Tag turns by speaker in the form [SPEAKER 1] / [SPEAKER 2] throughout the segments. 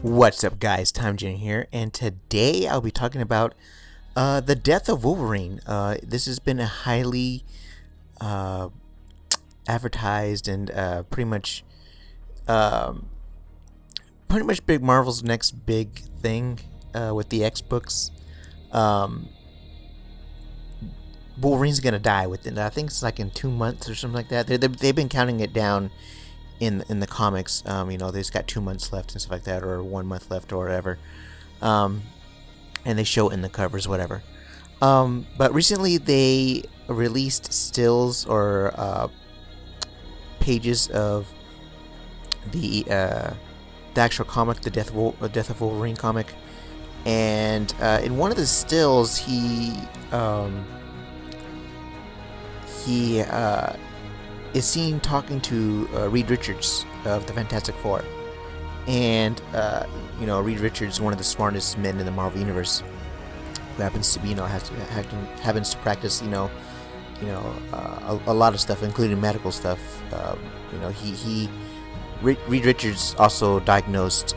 [SPEAKER 1] What's up, guys? Time Jen here, and today I'll be talking about the Death of Wolverine. This has been a highly uh, advertised and um, pretty much Big Marvel's next big thing with the X books. Um, Wolverine's gonna die within, I think it's like in 2 months or something like that. They've been counting it down in the comics. They've got 2 months left and stuff like that, or 1 month left, or whatever. Um, and they show it in the covers, whatever. But recently they released stills or pages of the actual comic, the Death of Wolverine comic, and in one of the stills he is seen talking to Reed Richards of the Fantastic Four, and Reed Richards is one of the smartest men in the Marvel universe, who happens to be happens to practice a lot of stuff, including medical stuff. Reed Richards also diagnosed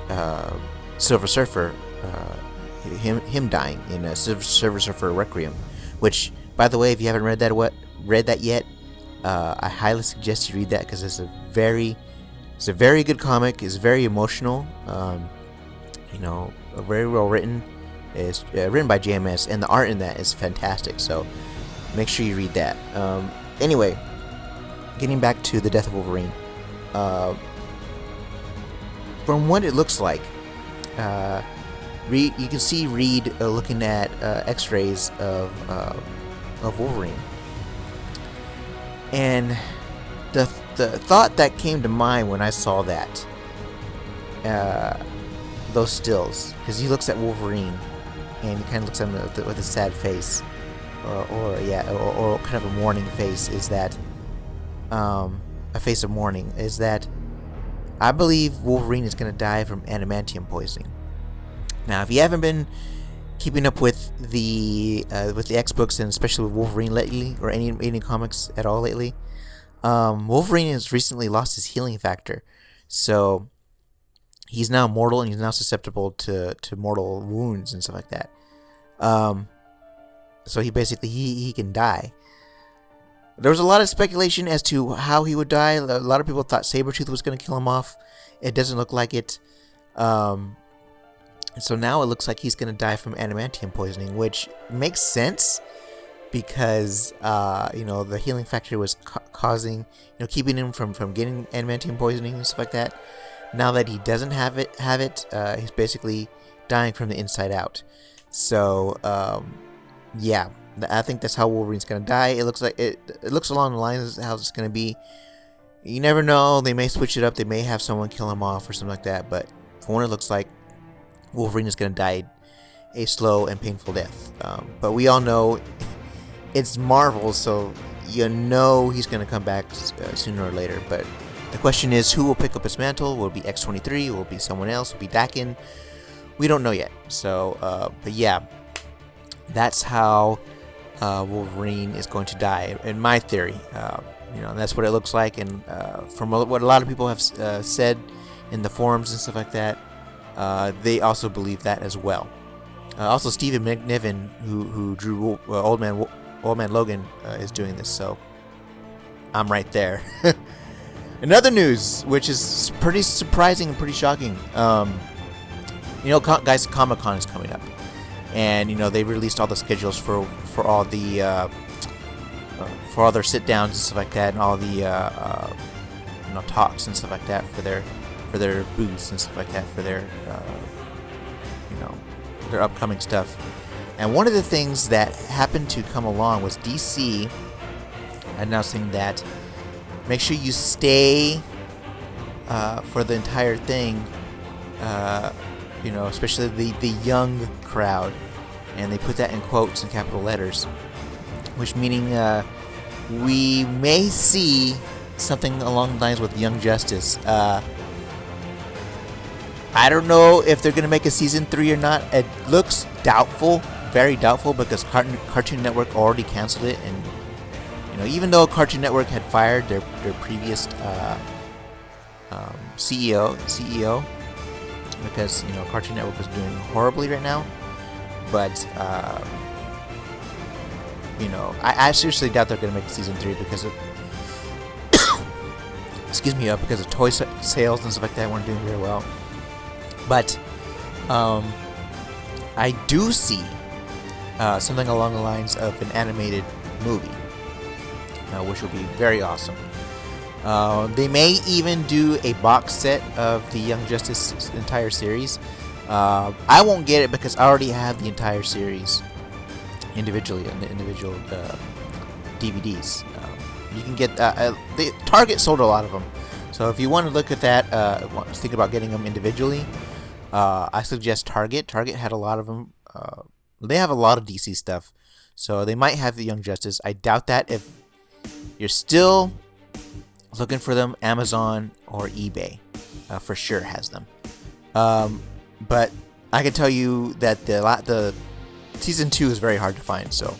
[SPEAKER 1] Silver Surfer, him dying in Silver Surfer Requiem, which, by the way, if you haven't read that yet, I highly suggest you read that, because it's a very good comic. It's very emotional. Very well written. It's written by JMS, and the art in that is fantastic. So make sure you read that. Anyway, getting back to the Death of Wolverine. From what it looks like, you can see Reed looking at X-rays of Wolverine. And the thought that came to mind when I saw that, those stills, because he looks at Wolverine and he kind of looks at him with a sad face, or kind of a mourning face, is that a face of mourning, is that I believe Wolverine is going to die from adamantium poisoning. Now, if you haven't been keeping up with the X books, and especially with Wolverine lately, or any comics at all lately, Wolverine has recently lost his healing factor, so he's now mortal, and he's now susceptible to mortal wounds and stuff like that. So he can die. There was a lot of speculation as to how he would die. A lot of people thought Sabretooth was going to kill him off. It doesn't look like it. So now it looks like he's going to die from adamantium poisoning, which makes sense, because the healing factor was causing, keeping him from getting adamantium poisoning and stuff like that. Now that he doesn't have it, he's basically dying from the inside out. So I think that's how Wolverine's going to die. It looks like it looks along the lines of how it's going to be. You never know. They may switch it up. They may have someone kill him off or something like that. But from what it looks like, Wolverine is going to die a slow and painful death. But we all know it's Marvel, so he's going to come back sooner or later. But the question is, who will pick up his mantle? Will it be X-23? Will it be someone else? Will it be Daken? We don't know yet. So, but yeah, that's how Wolverine is going to die, in my theory. And that's what it looks like. And from what a lot of people have said in the forums and stuff like that, they also believe that as well. Also, Stephen McNiven, who drew Old Man Logan, is doing this, so I'm right there. Another news, which is pretty surprising and pretty shocking. Guys, Comic-Con is coming up, and they released all the schedules for all the for all their sit downs and stuff like that, and all the talks and stuff like that for their booths and stuff like that, for their their upcoming stuff. And one of the things that happened to come along was DC announcing that make sure you stay for the entire thing, especially the young crowd, and they put that in quotes in capital letters, which meaning we may see something along the lines with Young Justice. I don't know if they're going to make a season 3 or not. It looks doubtful, very doubtful, because Cartoon Network already canceled it. And even though Cartoon Network had fired their previous CEO, because Cartoon Network is doing horribly right now. But I seriously doubt they're gonna make season 3 because of excuse me, because of toy sales and stuff like that weren't doing very well. But I do see something along the lines of an animated movie, which would be very awesome. They may even do a box set of the Young Justice entire series. I won't get it because I already have the entire series individually on the individual DVDs. You can get the Target sold a lot of them, so if you want to look at that, think about getting them individually. I suggest Target. Target had a lot of them. They have a lot of DC stuff, so they might have the Young Justice. I doubt that. If you're still looking for them, Amazon or eBay for sure has them. But I can tell you that the season 2 is very hard to find, so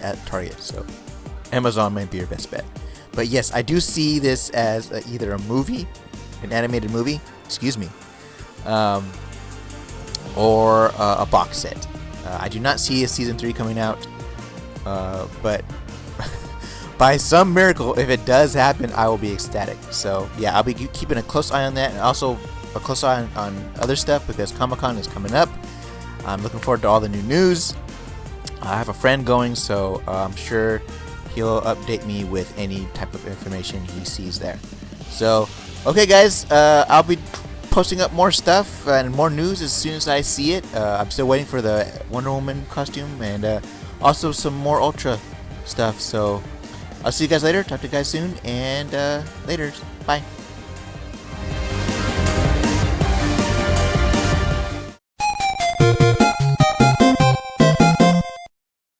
[SPEAKER 1] at Target. So Amazon might be your best bet. But yes, I do see this as either a movie, an animated movie, or a box set. I do not see a season 3 coming out, but by some miracle, if it does happen, I will be ecstatic. So yeah, I'll be keeping a close eye on that, and also a close eye on other stuff because Comic-Con is coming up. I'm looking forward to all the new news. I have a friend going, so I'm sure he'll update me with any type of information he sees there. So, okay guys, I'll be posting up more stuff and more news as soon as I see it. I'm still waiting for the Wonder Woman costume and also some more Ultra stuff. So, I'll see you guys later. Talk to you guys soon, and later. Bye.